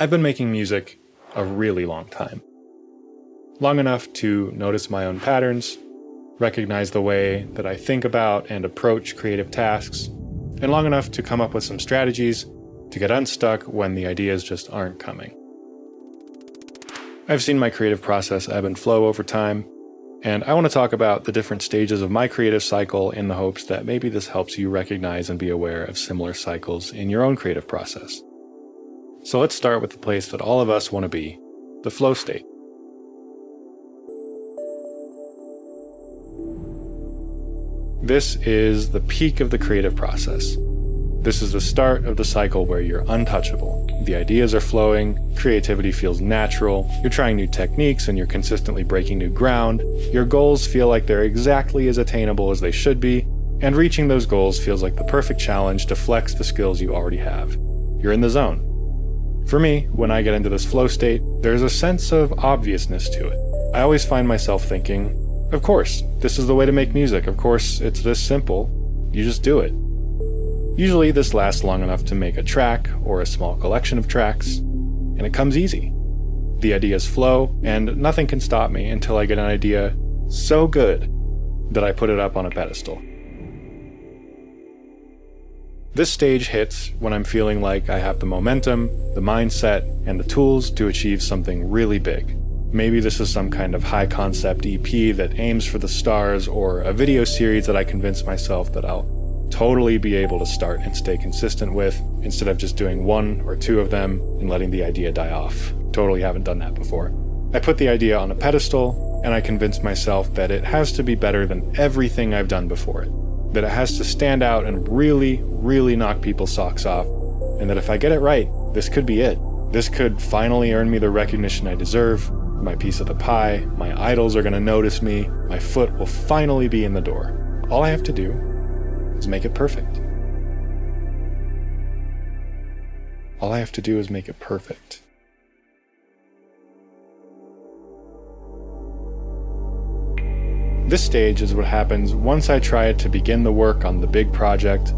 I've been making music a really long time. Long enough to notice my own patterns, recognize the way that I think about and approach creative tasks, and long enough to come up with some strategies to get unstuck when the ideas just aren't coming. I've seen my creative process ebb and flow over time, and I want to talk about the different stages of my creative cycle in the hopes that maybe this helps you recognize and be aware of similar cycles in your own creative process. So let's start with the place that all of us want to be, the flow state. This is the peak of the creative process. This is the start of the cycle where you're untouchable. The ideas are flowing, creativity feels natural, you're trying new techniques and you're consistently breaking new ground, your goals feel like they're exactly as attainable as they should be, and reaching those goals feels like the perfect challenge to flex the skills you already have. You're in the zone. For me, when I get into this flow state, there's a sense of obviousness to it. I always find myself thinking, of course, this is the way to make music. Of course, it's this simple. You just do it. Usually this lasts long enough to make a track or a small collection of tracks, and it comes easy. The ideas flow, and nothing can stop me until I get an idea so good that I put it up on a pedestal. This stage hits when I'm feeling like I have the momentum, the mindset, and the tools to achieve something really big. Maybe this is some kind of high-concept EP that aims for the stars, or a video series that I convince myself that I'll totally be able to start and stay consistent with, instead of just doing one or two of them and letting the idea die off. Totally haven't done that before. I put the idea on a pedestal, and I convince myself that it has to be better than everything I've done before it. That it has to stand out and really, really knock people's socks off, and that if I get it right, this could be it. This could finally earn me the recognition I deserve, my piece of the pie, my idols are going to notice me, my foot will finally be in the door. All I have to do is make it perfect. All I have to do is make it perfect. This stage is what happens once I try to begin the work on the big project,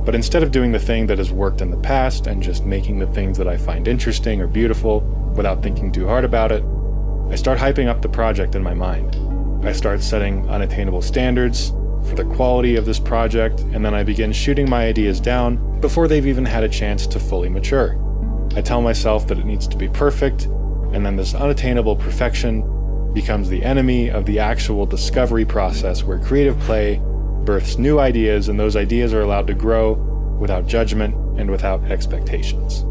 but instead of doing the thing that has worked in the past and just making the things that I find interesting or beautiful without thinking too hard about it, I start hyping up the project in my mind. I start setting unattainable standards for the quality of this project, and then I begin shooting my ideas down before they've even had a chance to fully mature. I tell myself that it needs to be perfect, and then this unattainable perfection becomes the enemy of the actual discovery process where creative play births new ideas, and those ideas are allowed to grow without judgment and without expectations.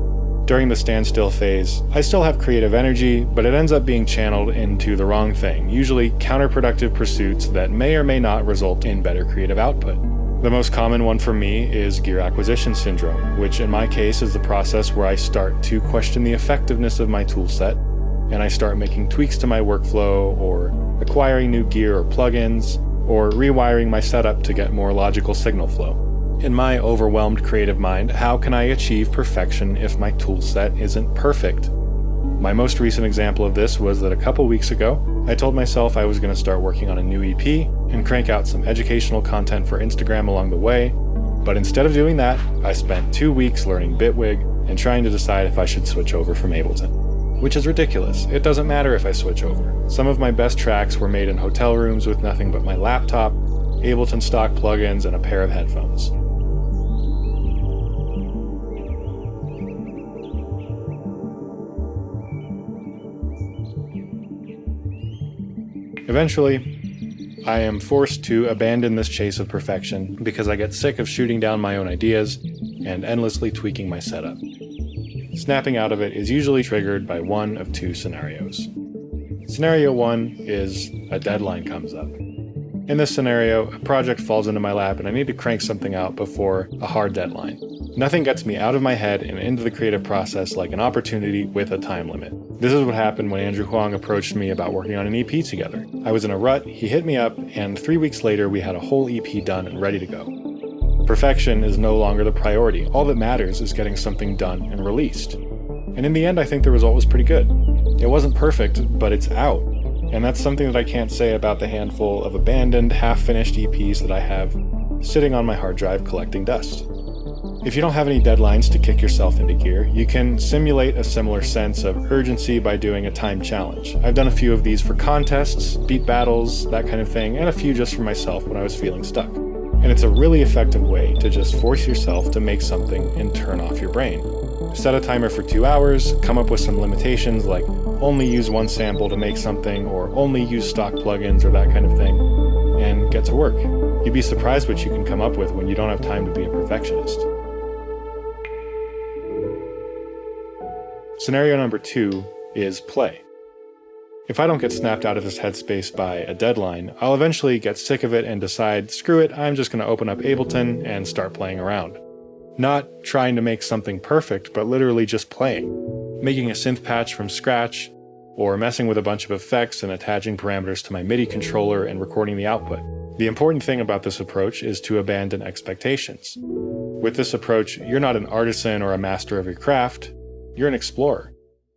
During the standstill phase, I still have creative energy, but it ends up being channeled into the wrong thing, usually counterproductive pursuits that may or may not result in better creative output. The most common one for me is gear acquisition syndrome, which in my case is the process where I start to question the effectiveness of my toolset, and I start making tweaks to my workflow, or acquiring new gear or plugins, or rewiring my setup to get more logical signal flow. In my overwhelmed creative mind, how can I achieve perfection if my toolset isn't perfect? My most recent example of this was that a couple weeks ago, I told myself I was going to start working on a new EP and crank out some educational content for Instagram along the way, but instead of doing that, I spent 2 weeks learning Bitwig and trying to decide if I should switch over from Ableton. Which is ridiculous. It doesn't matter if I switch over. Some of my best tracks were made in hotel rooms with nothing but my laptop, Ableton stock plugins, and a pair of headphones. Eventually, I am forced to abandon this chase of perfection because I get sick of shooting down my own ideas and endlessly tweaking my setup. Snapping out of it is usually triggered by one of two scenarios. Scenario one is a deadline comes up. In this scenario, a project falls into my lap and I need to crank something out before a hard deadline. Nothing gets me out of my head and into the creative process like an opportunity with a time limit. This is what happened when Andrew Huang approached me about working on an EP together. I was in a rut, he hit me up, and 3 weeks later we had a whole EP done and ready to go. Perfection is no longer the priority. All that matters is getting something done and released. And in the end, I think the result was pretty good. It wasn't perfect, but it's out. And that's something that I can't say about the handful of abandoned, half-finished EPs that I have sitting on my hard drive collecting dust. If you don't have any deadlines to kick yourself into gear, you can simulate a similar sense of urgency by doing a time challenge. I've done a few of these for contests, beat battles, that kind of thing, and a few just for myself when I was feeling stuck. And it's a really effective way to just force yourself to make something and turn off your brain. Set a timer for 2 hours, come up with some limitations like only use one sample to make something or only use stock plugins or that kind of thing, and get to work. You'd be surprised what you can come up with when you don't have time to be a perfectionist. Scenario number 2 is play. If I don't get snapped out of this headspace by a deadline, I'll eventually get sick of it and decide, screw it, I'm just going to open up Ableton and start playing around. Not trying to make something perfect, but literally just playing. Making a synth patch from scratch, or messing with a bunch of effects and attaching parameters to my MIDI controller and recording the output. The important thing about this approach is to abandon expectations. With this approach, you're not an artisan or a master of your craft, you're an explorer.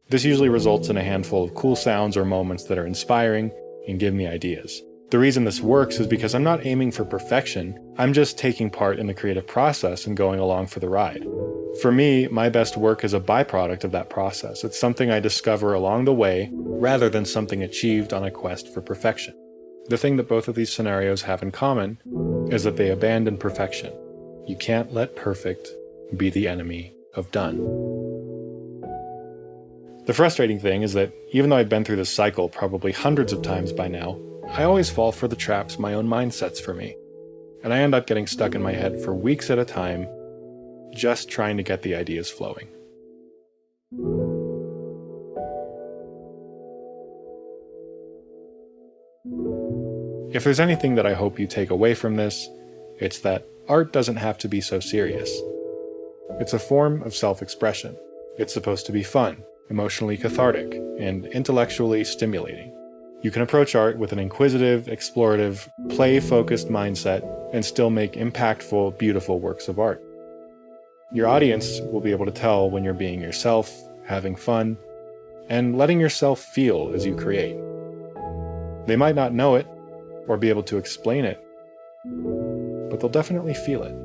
This usually results in a handful of cool sounds or moments that are inspiring and give me ideas. The reason this works is because I'm not aiming for perfection, I'm just taking part in the creative process and going along for the ride. For me, my best work is a byproduct of that process. It's something I discover along the way, rather than something achieved on a quest for perfection. The thing that both of these scenarios have in common is that they abandon perfection. You can't let perfect be the enemy of done. The frustrating thing is that even though I've been through this cycle probably hundreds of times by now, I always fall for the traps my own mind sets for me. And I end up getting stuck in my head for weeks at a time, just trying to get the ideas flowing. If there's anything that I hope you take away from this, it's that art doesn't have to be so serious. It's a form of self-expression. It's supposed to be fun, emotionally cathartic, and intellectually stimulating. You can approach art with an inquisitive, explorative, play-focused mindset and still make impactful, beautiful works of art. Your audience will be able to tell when you're being yourself, having fun, and letting yourself feel as you create. They might not know it or be able to explain it, but they'll definitely feel it.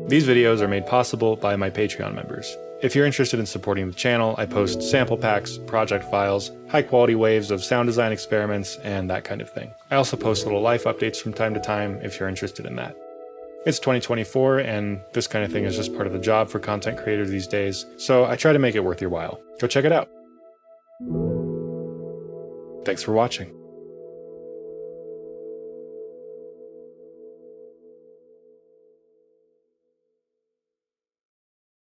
These videos are made possible by my Patreon members. If you're interested in supporting the channel, I post sample packs, project files, high-quality waves of sound design experiments, and that kind of thing. I also post little life updates from time to time if you're interested in that. It's 2024, and this kind of thing is just part of the job for content creators these days, so I try to make it worth your while. Go check it out. Thanks for watching.